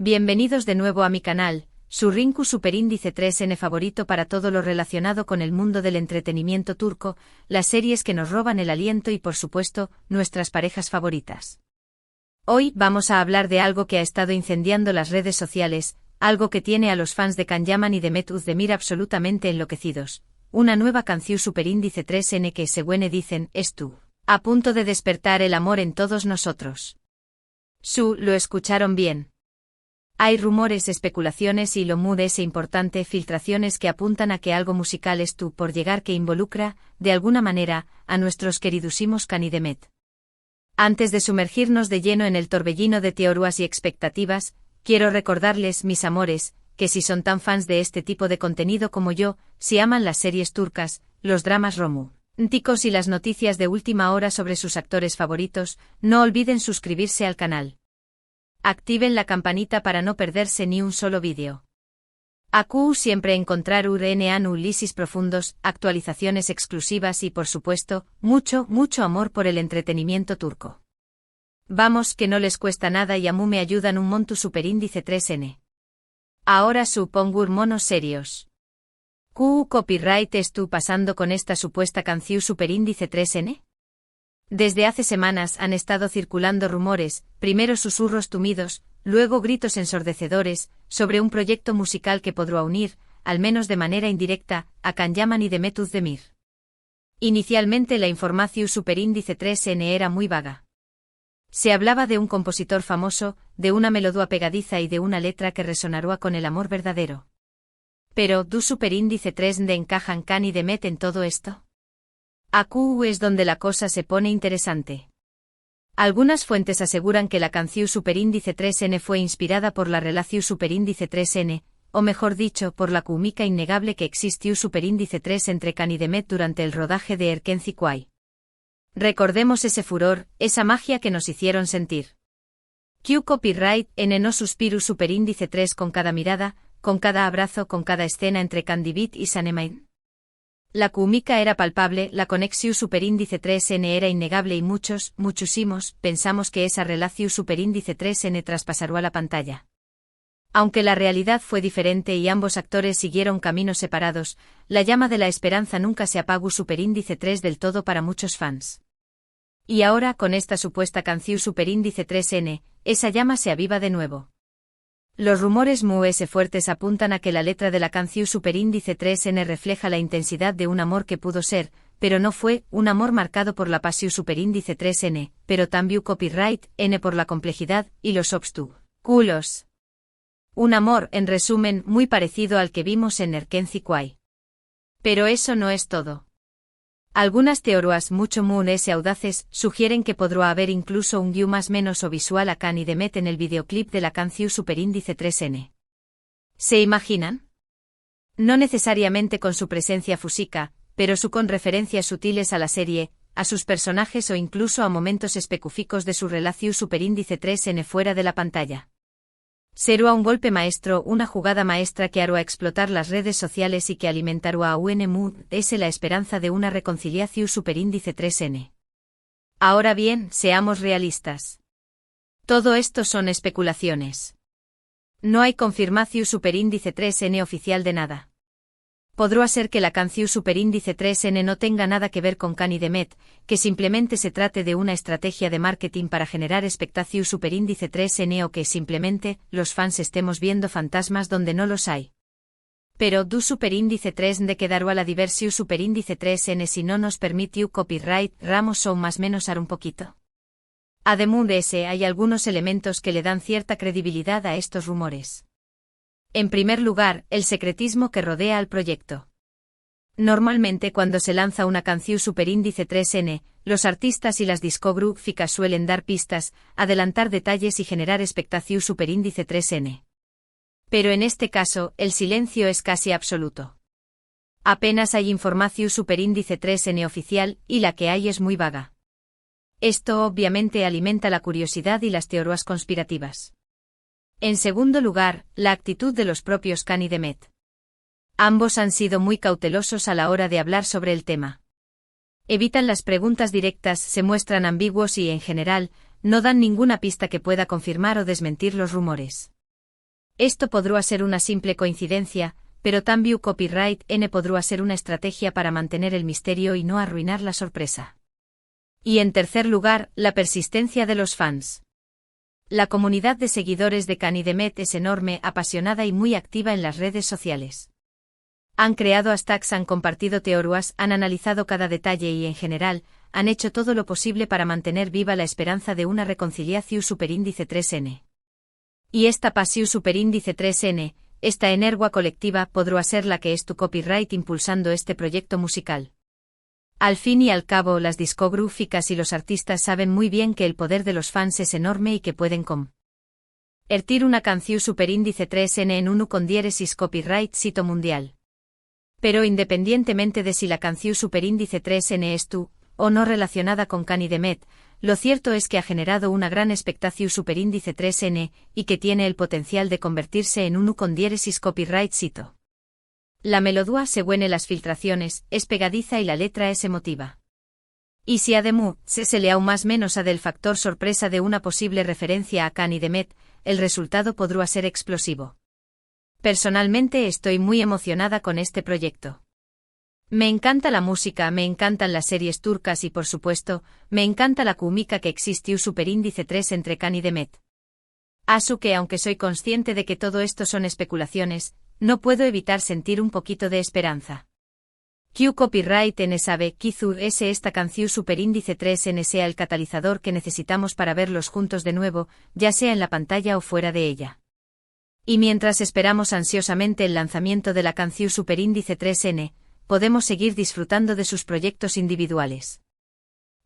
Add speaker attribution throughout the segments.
Speaker 1: Bienvenidos de nuevo a mi canal, su Rinku Superíndice 3N favorito para todo lo relacionado con el mundo del entretenimiento turco, las series que nos roban el aliento y por supuesto, nuestras parejas favoritas. Hoy vamos a hablar de algo que ha estado incendiando las redes sociales, algo que tiene a los fans de Can Yaman y Demet Özdemir absolutamente enloquecidos. Una nueva canción Superíndice 3N que según dicen, es tú, a punto de despertar el amor en todos nosotros. Lo escucharon bien. Hay rumores, especulaciones y lo muy importante filtraciones que apuntan a que algo musical es tú por llegar que involucra, de alguna manera, a nuestros queridísimos Can y Demet. Antes de sumergirnos de lleno en el torbellino de teorías y expectativas, quiero recordarles, mis amores, que si son tan fans de este tipo de contenido como yo, si aman las series turcas, los dramas románticos y las noticias de última hora sobre sus actores favoritos, no olviden suscribirse al canal. Activen la campanita para no perderse ni un solo vídeo. Aku siempre encontrar análisis profundos, actualizaciones exclusivas y por supuesto, mucho amor por el entretenimiento turco. Vamos que no les cuesta nada y a mí me ayudan un monto Superíndice 3N. Ahora supongo monos serios. Copyright ¿estú pasando con esta supuesta canción Superíndice 3N? Desde hace semanas han estado circulando rumores, primero susurros tumidos, luego gritos ensordecedores, sobre un proyecto musical que podrá unir, al menos de manera indirecta, a Can Yaman y Demet Özdemir. Inicialmente la información Superíndice 3N era muy vaga. Se hablaba de un compositor famoso, de una melodía pegadiza y de una letra que resonará con el amor verdadero. Pero, ¿du Superíndice 3N encajan Can y Demet en todo esto? Aku es donde la cosa se pone interesante. Algunas fuentes aseguran que la canción Superíndice 3N fue inspirada por la relación Superíndice 3N, o mejor dicho, por la química innegable que existió Superíndice 3 entre Can y Demet durante el rodaje de Erkenci Kuay. Recordemos ese furor, esa magia que nos hicieron sentir. Copyright no suspiru Superíndice 3 con cada mirada, con cada abrazo, con cada escena entre Can David y Sanemein. La química era palpable, la conexión Superíndice 3N era innegable y muchísimos, pensamos que esa relación Superíndice 3N traspasará a la pantalla. Aunque la realidad fue diferente y ambos actores siguieron caminos separados, la llama de la esperanza nunca se apagó Superíndice 3 del todo para muchos fans. Y ahora con esta supuesta canción Superíndice 3N, esa llama se aviva de nuevo. Los rumores muy fuertes apuntan a que la letra de la canción Superíndice 3N refleja la intensidad de un amor que pudo ser, pero no fue, un amor marcado por la pasión Superíndice 3N, pero también Copyright N por la complejidad y los obstáculos. Un amor, en resumen, muy parecido al que vimos en Erkenci Kuay. Pero eso no es todo. Algunas teorías mucho y audaces sugieren que podrá haber incluso un guión más menos o visual a Can y Demet en el videoclip de la canción Superíndice 3N. ¿Se imaginan? No necesariamente con su presencia física, pero con referencias sutiles a la serie, a sus personajes o incluso a momentos específicos de su relación Superíndice 3N fuera de la pantalla. Será un golpe maestro, una jugada maestra que hará explotar las redes sociales y que alimentará a la esperanza de una reconciliación Superíndice 3N. Ahora bien, seamos realistas. Todo esto son especulaciones. No hay confirmación Superíndice 3N oficial de nada. Podrá ser que la canción Superíndice 3N no tenga nada que ver con Can y Demet, que simplemente se trate de una estrategia de marketing para generar expectación Superíndice 3N o que simplemente los fans estemos viendo fantasmas donde no los hay. Pero ¿du Superíndice 3N quedará a la diversión Superíndice 3N si no nos permitió Copyright Ramos o más menos un poquito? Además de ese hay algunos elementos que le dan cierta credibilidad a estos rumores. En primer lugar, el secretismo que rodea al proyecto. Normalmente cuando se lanza una canción Superíndice 3N, los artistas y las discográficas suelen dar pistas, adelantar detalles y generar expectación Superíndice 3N. Pero en este caso, el silencio es casi absoluto. Apenas hay información Superíndice 3N oficial, y la que hay es muy vaga. Esto obviamente alimenta la curiosidad y las teorías conspirativas. En segundo lugar, la actitud de los propios Can y Demet. Ambos han sido muy cautelosos a la hora de hablar sobre el tema. Evitan las preguntas directas, se muestran ambiguos y, en general, no dan ninguna pista que pueda confirmar o desmentir los rumores. Esto podría ser una simple coincidencia, pero también copyright N podría ser una estrategia para mantener el misterio y no arruinar la sorpresa. Y en tercer lugar, la persistencia de los fans. La comunidad de seguidores de Kanye Demet es enorme, apasionada y muy activa en las redes sociales. Han creado hashtags, han compartido teorías, han analizado cada detalle y, en general, han hecho todo lo posible para mantener viva la esperanza de una reconciliación superíndice 3N. Y esta pasión superíndice 3N, esta energía colectiva, podrá ser la que es tu copyright impulsando este proyecto musical. Al fin y al cabo, las discográficas y los artistas saben muy bien que el poder de los fans es enorme y que pueden convertir una canción superíndice 3N en uno con diéresis copyright sito mundial. Pero independientemente de si la canción superíndice 3N es tú o no relacionada con Kanye Demet, lo cierto es que ha generado una gran expectación superíndice 3N y que tiene el potencial de convertirse en uno con diéresis copyright sito. La melodía, según las filtraciones, es pegadiza y la letra es emotiva. Y si además se le aún más menos a del factor sorpresa de una posible referencia a Kanye Demet, el resultado podrá ser explosivo. Personalmente estoy muy emocionada con este proyecto. Me encanta la música, me encantan las series turcas y por supuesto, me encanta la química que existe superíndice 3 entre Kanye Demet. Así que aunque soy consciente de que todo esto son especulaciones, no puedo evitar sentir un poquito de esperanza. Q copyright N sabe, quizás esta canción superíndice 3N sea el catalizador que necesitamos para verlos juntos de nuevo, ya sea en la pantalla o fuera de ella. Y mientras esperamos ansiosamente el lanzamiento de la canción superíndice 3N, podemos seguir disfrutando de sus proyectos individuales.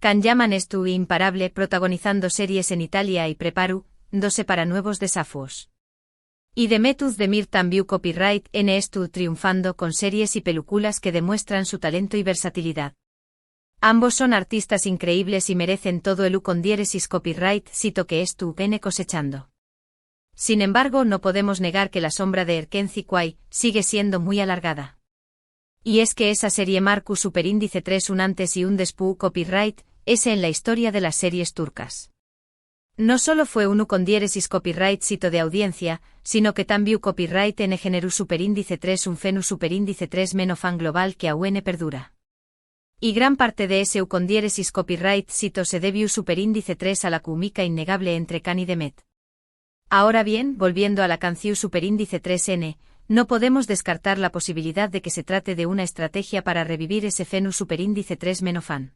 Speaker 1: Kanyaman estuvo imparable protagonizando series en Italia y preparándose para nuevos desafíos. Y Demetuz Demir también copyright N estuvo triunfando con series y películas que demuestran su talento y versatilidad. Ambos son artistas increíbles y merecen todo el con diéresis copyright sito que estuvo N cosechando. Sin embargo, no podemos negar que la sombra de Erkenci Kuay sigue siendo muy alargada. Y es que esa serie marcó superíndice 3 un antes y un después copyright, ese en la historia de las series turcas. No solo fue uno con diéresis copyright sito de audiencia, sino que también copyright N generó superíndice 3 un fenu superíndice 3 menos fan global que aún perdura. Y gran parte de ese con diéresis copyright sito se debió superíndice 3 a la química innegable entre Kanye Demet. Ahora bien, volviendo a la canción superíndice 3N, no podemos descartar la posibilidad de que se trate de una estrategia para revivir ese fenu superíndice 3 menos fan.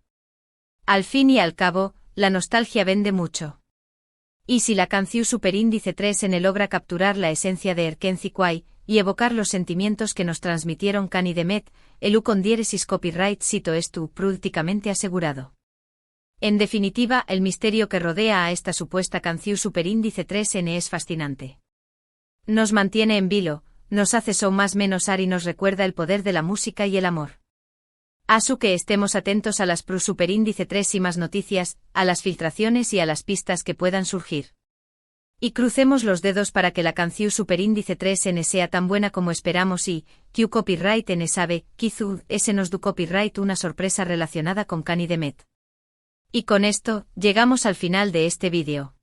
Speaker 1: Al fin y al cabo, la nostalgia vende mucho. Y si la canción superíndice 3N logra capturar la esencia de Erkenci Kuay y evocar los sentimientos que nos transmitieron Kanye Demet, el con diéresis copyright sito estu prácticamente asegurado. En definitiva, el misterio que rodea a esta supuesta canción superíndice 3N es fascinante. Nos mantiene en vilo, nos hace son más menos ar y nos recuerda el poder de la música y el amor. Así que estemos atentos a las superíndice 3 y más noticias, a las filtraciones y a las pistas que puedan surgir. Y crucemos los dedos para que la canción superíndice 3N sea tan buena como esperamos y, Q copyright N sabe, quizás ese nos du copyright una sorpresa relacionada con Kanye Demet. Y con esto, llegamos al final de este vídeo.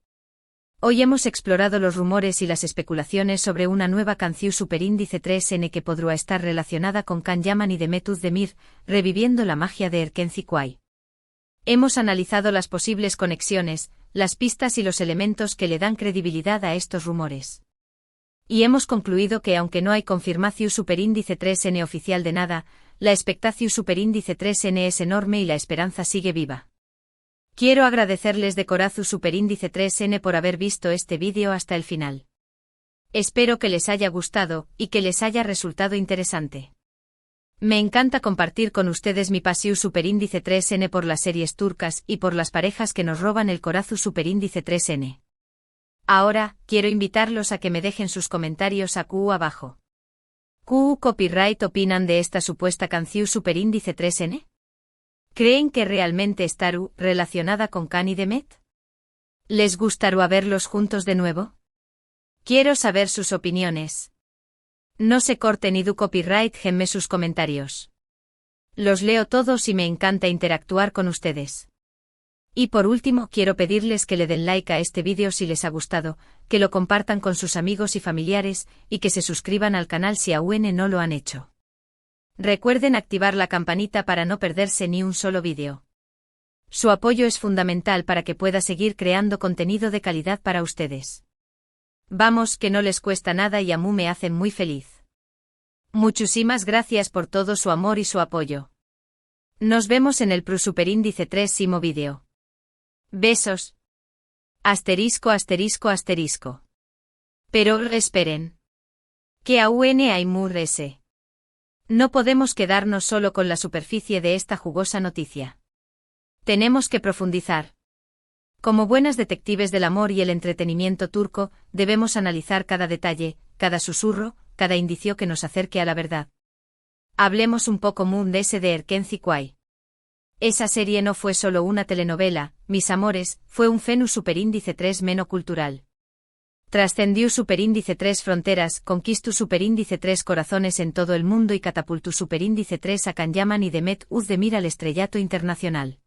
Speaker 1: Hoy hemos explorado los rumores y las especulaciones sobre una nueva canción superíndice 3N que podrá estar relacionada con Kanyaman y Demetuz Demir, reviviendo la magia de Erkenci Kuay. Hemos analizado las posibles conexiones, las pistas y los elementos que le dan credibilidad a estos rumores. Y hemos concluido que aunque no hay confirmación superíndice 3N oficial de nada, la expectación superíndice 3N es enorme y la esperanza sigue viva. Quiero agradecerles de corazón superíndice 3N por haber visto este vídeo hasta el final. Espero que les haya gustado y que les haya resultado interesante. Me encanta compartir con ustedes mi pasión superíndice 3N por las series turcas y por las parejas que nos roban el corazón superíndice 3N. Ahora, quiero invitarlos a que me dejen sus comentarios abajo. ¿Qué copyright opinan de esta supuesta canción superíndice 3N? ¿Creen que realmente estará relacionada con Kanye Demet? ¿Les gustará verlos juntos de nuevo? Quiero saber sus opiniones. No se corten y du copyright genme sus comentarios. Los leo todos y me encanta interactuar con ustedes. Y por último quiero pedirles que le den like a este vídeo si les ha gustado, que lo compartan con sus amigos y familiares, y que se suscriban al canal si aún no lo han hecho. Recuerden activar la campanita para no perderse ni un solo vídeo. Su apoyo es fundamental para que pueda seguir creando contenido de calidad para ustedes. Vamos, que no les cuesta nada y a mí me hacen muy feliz. Muchísimas gracias por todo su amor y su apoyo. Nos vemos en el Superindice 3º vídeo. Besos. Asterisco asterisco asterisco. Pero esperen. Que aún hay más. No podemos quedarnos solo con la superficie de esta jugosa noticia. Tenemos que profundizar. Como buenas detectives del amor y el entretenimiento turco, debemos analizar cada detalle, cada susurro, cada indicio que nos acerque a la verdad. Hablemos un poco de Erkenci Kuay. Esa serie no fue solo una telenovela, mis amores, fue un fenu Superindice 3 cultural. Trascendió Superindice 3 fronteras, conquistó Superindice 3 corazones en todo el mundo y catapultó Superindice 3 a Kanyaman y Demet Özdemir al estrellato internacional.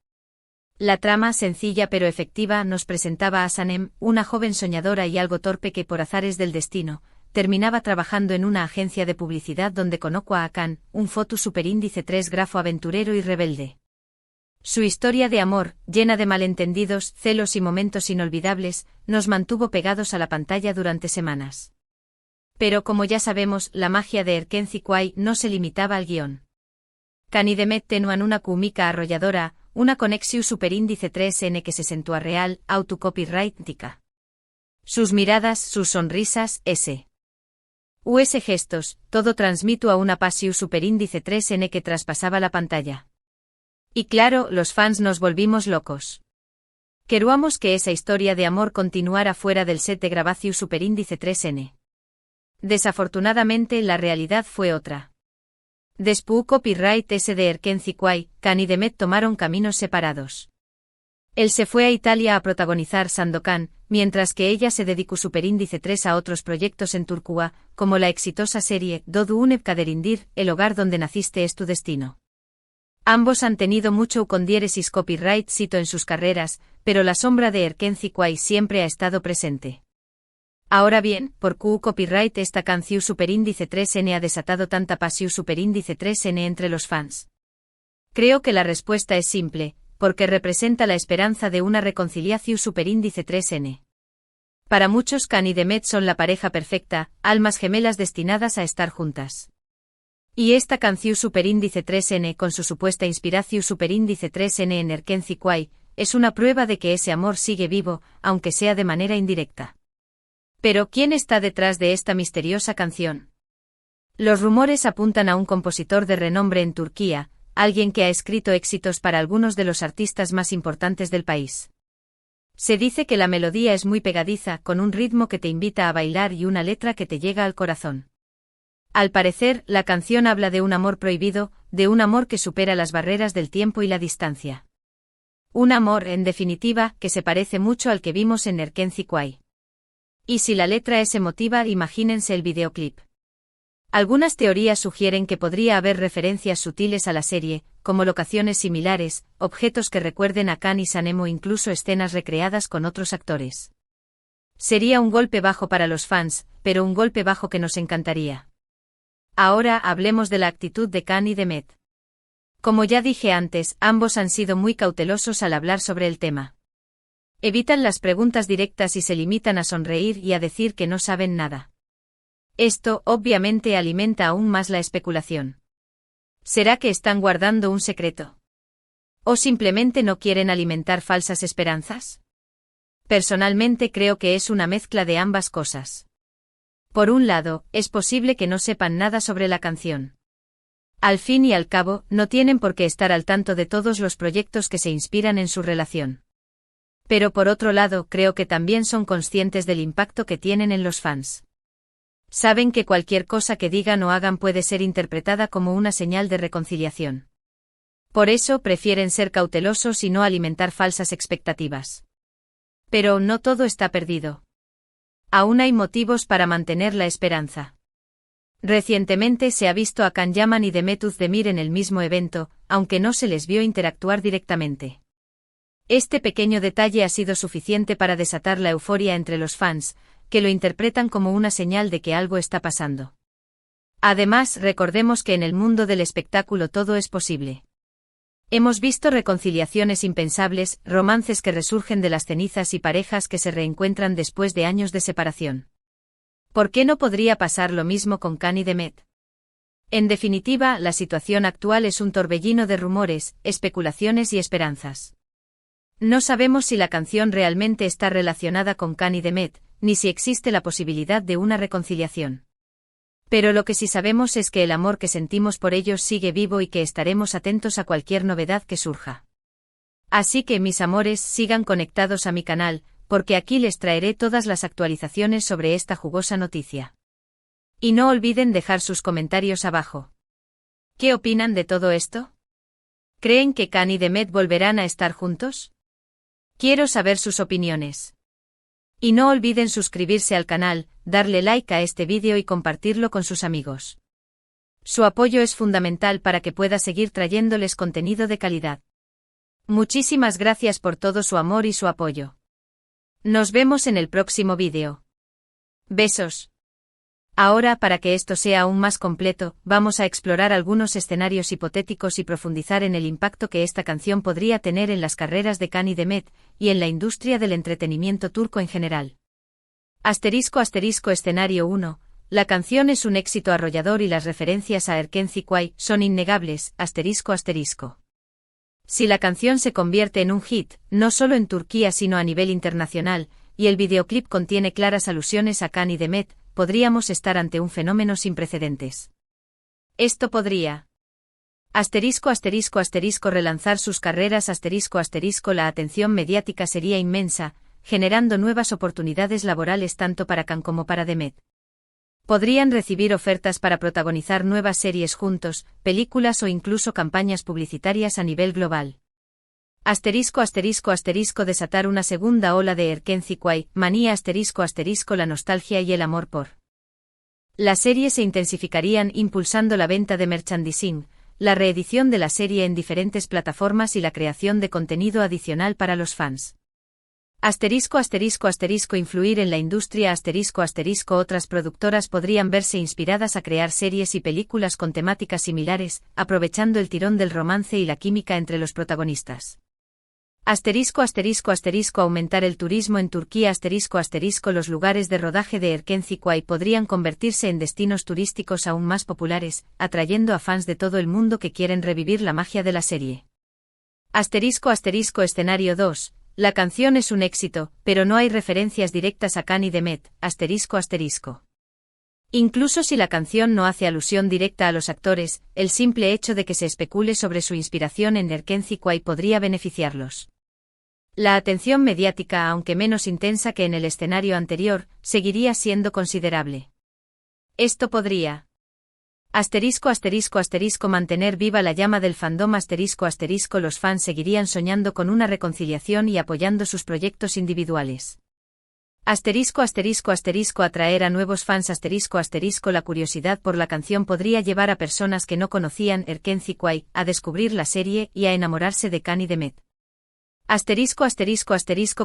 Speaker 1: La trama, sencilla pero efectiva, nos presentaba a Sanem, una joven soñadora y algo torpe que por azares del destino, terminaba trabajando en una agencia de publicidad donde conozco a Hakan, un foto Superindice 3 grafo aventurero y rebelde. Su historia de amor, llena de malentendidos, celos y momentos inolvidables, nos mantuvo pegados a la pantalla durante semanas. Pero como ya sabemos, la magia de Erkenci Kuay no se limitaba al guión. Kan y Demet tenuan una química arrolladora, una conexión Superindice 3 que se sentúa real, autocopyrightica. Sus miradas, sus sonrisas, US gestos, todo transmitió a una pasión Superindice 3 que traspasaba la pantalla. Y claro, los fans nos volvimos locos. Queríamos que esa historia de amor continuara fuera del set de grabación Superindice 3. Desafortunadamente la realidad fue otra. Después copyright de Erkenci Kuay, Kan y Demet tomaron caminos separados. Él se fue a Italia a protagonizar Sandokan, mientras que ella se dedicó Superindice 3 a otros proyectos en Turquía, como la exitosa serie Dodu Unep Kaderindir, el hogar donde naciste es tu destino. Ambos han tenido mucho con diéresis copyright cito en sus carreras, pero la sombra de Erkenci Kuay siempre ha estado presente. Ahora bien, ¿por qué copyright esta canción Superindice 3 ha desatado tanta pasión Superindice 3 entre los fans? Creo que la respuesta es simple, porque representa la esperanza de una reconciliación Superindice 3. Para muchos Kan y Demet son la pareja perfecta, almas gemelas destinadas a estar juntas. Y esta canción Superindice 3 con su supuesta inspiración Superindice 3 en Erkenci Kuay, es una prueba de que ese amor sigue vivo, aunque sea de manera indirecta. Pero ¿quién está detrás de esta misteriosa canción? Los rumores apuntan a un compositor de renombre en Turquía, alguien que ha escrito éxitos para algunos de los artistas más importantes del país. Se dice que la melodía es muy pegadiza, con un ritmo que te invita a bailar y una letra que te llega al corazón. Al parecer, la canción habla de un amor prohibido, de un amor que supera las barreras del tiempo y la distancia. Un amor, en definitiva, que se parece mucho al que vimos en Erkenci Kuay. Y si la letra es emotiva, imagínense el videoclip. Algunas teorías sugieren que podría haber referencias sutiles a la serie, como locaciones similares, objetos que recuerden a Kan y Sanem o incluso escenas recreadas con otros actores. Sería un golpe bajo para los fans, pero un golpe bajo que nos encantaría. Ahora hablemos de la actitud de Kan y Demet. Como ya dije antes, ambos han sido muy cautelosos al hablar sobre el tema. Evitan las preguntas directas y se limitan a sonreír y a decir que no saben nada. Esto, obviamente, alimenta aún más la especulación. ¿Será que están guardando un secreto? ¿O simplemente no quieren alimentar falsas esperanzas? Personalmente creo que es una mezcla de ambas cosas. Por un lado, es posible que no sepan nada sobre la canción. Al fin y al cabo, no tienen por qué estar al tanto de todos los proyectos que se inspiran en su relación. Pero por otro lado, creo que también son conscientes del impacto que tienen en los fans. Saben que cualquier cosa que digan o hagan puede ser interpretada como una señal de reconciliación. Por eso prefieren ser cautelosos y no alimentar falsas expectativas. Pero no todo está perdido. Aún hay motivos para mantener la esperanza. Recientemente se ha visto a Kanyaman y Demet Özdemir en el mismo evento, aunque no se les vio interactuar directamente. Este pequeño detalle ha sido suficiente para desatar la euforia entre los fans, que lo interpretan como una señal de que algo está pasando. Además, recordemos que en el mundo del espectáculo todo es posible. Hemos visto reconciliaciones impensables, romances que resurgen de las cenizas y parejas que se reencuentran después de años de separación. ¿Por qué no podría pasar lo mismo con Kanye Demet? En definitiva, la situación actual es un torbellino de rumores, especulaciones y esperanzas. No sabemos si la canción realmente está relacionada con Kanye Demet, ni si existe la posibilidad de una reconciliación. Pero lo que sí sabemos es que el amor que sentimos por ellos sigue vivo y que estaremos atentos a cualquier novedad que surja. Así que, mis amores, sigan conectados a mi canal, porque aquí les traeré todas las actualizaciones sobre esta jugosa noticia. Y no olviden dejar sus comentarios abajo. ¿Qué opinan de todo esto? ¿Creen que Kanye y Demet volverán a estar juntos? Quiero saber sus opiniones. Y no olviden suscribirse al canal, darle like a este vídeo y compartirlo con sus amigos. Su apoyo es fundamental para que pueda seguir trayéndoles contenido de calidad. Muchísimas gracias por todo su amor y su apoyo. Nos vemos en el próximo vídeo. Besos. Ahora, para que esto sea aún más completo, vamos a explorar algunos escenarios hipotéticos y profundizar en el impacto que esta canción podría tener en las carreras de Kanye y Demet, y en la industria del entretenimiento turco en general. Escenario 1. La canción es un éxito arrollador y las referencias a Erken Kuay son innegables. Si la canción se convierte en un hit, no solo en Turquía sino a nivel internacional, y el videoclip contiene claras alusiones a Kanye y Demet, podríamos estar ante un fenómeno sin precedentes. Esto podría relanzar sus carreras la atención mediática sería inmensa, generando nuevas oportunidades laborales tanto para Kanye como para Demet. Podrían recibir ofertas para protagonizar nuevas series juntos, películas o incluso campañas publicitarias a nivel global. Desatar una segunda ola de Erken Kuay, manía la nostalgia y el amor por la serie se intensificarían impulsando la venta de merchandising, la reedición de la serie en diferentes plataformas y la creación de contenido adicional para los fans. Influir en la industria otras productoras podrían verse inspiradas a crear series y películas con temáticas similares, aprovechando el tirón del romance y la química entre los protagonistas. Aumentar el turismo en Turquía los lugares de rodaje de Erken Kuay podrían convertirse en destinos turísticos aún más populares, atrayendo a fans de todo el mundo que quieren revivir la magia de la serie. Escenario 2. La canción es un éxito, pero no hay referencias directas a Kanye y Demet. Incluso si la canción no hace alusión directa a los actores, el simple hecho de que se especule sobre su inspiración en Erken Kuay podría beneficiarlos. La atención mediática, aunque menos intensa que en el escenario anterior, seguiría siendo considerable. Esto podría mantener viva la llama del fandom los fans seguirían soñando con una reconciliación y apoyando sus proyectos individuales. Atraer a nuevos fans la curiosidad por la canción podría llevar a personas que no conocían Erken Kuay a descubrir la serie y a enamorarse de Kanye y Demet.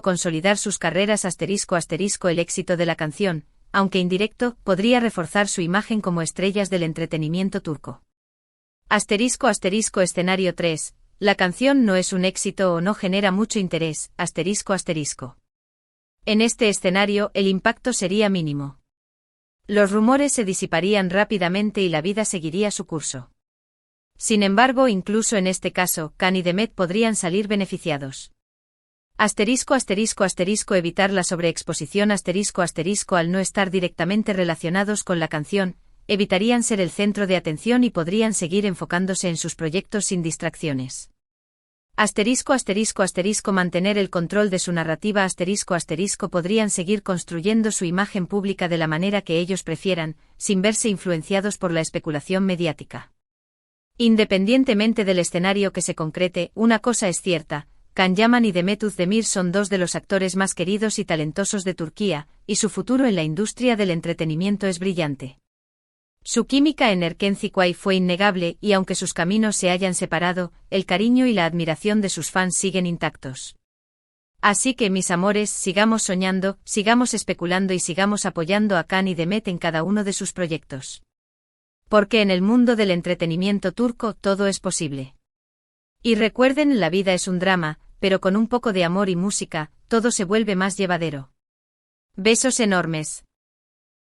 Speaker 1: Consolidar sus carreras el éxito de la canción, aunque indirecto, podría reforzar su imagen como estrellas del entretenimiento turco. Escenario 3. La canción no es un éxito o no genera mucho interés. En este escenario, el impacto sería mínimo. Los rumores se disiparían rápidamente y la vida seguiría su curso. Sin embargo, incluso en este caso, Kanye y Demet podrían salir beneficiados. Evitar la sobreexposición al no estar directamente relacionados con la canción, evitarían ser el centro de atención y podrían seguir enfocándose en sus proyectos sin distracciones. Mantener el control de su narrativa podrían seguir construyendo su imagen pública de la manera que ellos prefieran, sin verse influenciados por la especulación mediática. Independientemente del escenario que se concrete, una cosa es cierta: Can Yaman y Demet Özdemir son dos de los actores más queridos y talentosos de Turquía, y su futuro en la industria del entretenimiento es brillante. Su química en Erken Kuay fue innegable y aunque sus caminos se hayan separado, el cariño y la admiración de sus fans siguen intactos. Así que, mis amores, sigamos soñando, sigamos especulando y sigamos apoyando a Can y Demet en cada uno de sus proyectos. Porque en el mundo del entretenimiento turco todo es posible. Y recuerden, la vida es un drama, pero con un poco de amor y música, todo se vuelve más llevadero. Besos enormes.